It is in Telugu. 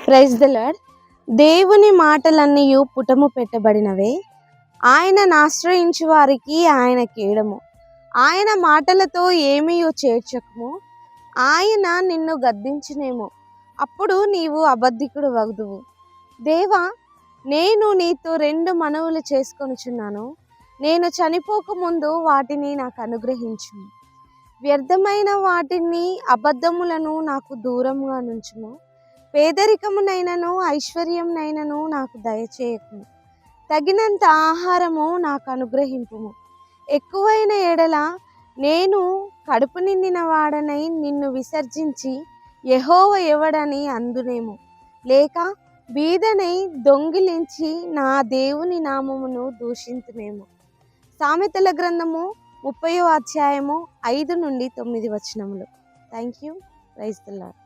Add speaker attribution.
Speaker 1: Praise the lord. దేవుని మాటలన్నీ పుటము పెట్టబడినవే, ఆయనను ఆశ్రయించు వారికి ఆయన కేడము. ఆయన మాటలతో ఏమీ చేర్చకము, ఆయన నిన్ను గద్దించునేమో, అప్పుడు నీవు అబద్ధికుడు వగుదువు. దేవా, నేను నీతో 2 మనవులు చేసుకొనుచున్నాను. నేను చనిపోకముందు వాటిని నాకు అనుగ్రహించు. వ్యర్థమైన వాటిని, అబద్ధములను నాకు దూరంగా నుంచుము. పేదరికమునైనను ఐశ్వర్యంనైనను నాకు దయచేయకుము. తగినంత ఆహారము నాకు అనుగ్రహింపుము. ఎక్కువైన ఎడల నేను కడుపు నిండిన వాడనై నిన్ను విసర్జించి యెహోవా ఎవడని అందునేమో, లేక బీదనై దొంగిలించి నా దేవుని నామమును దూషింతునేమో. సామెతల గ్రంథము 30వ అధ్యాయము 5 నుండి 9 వచనములు. Thank you. Praise the lord.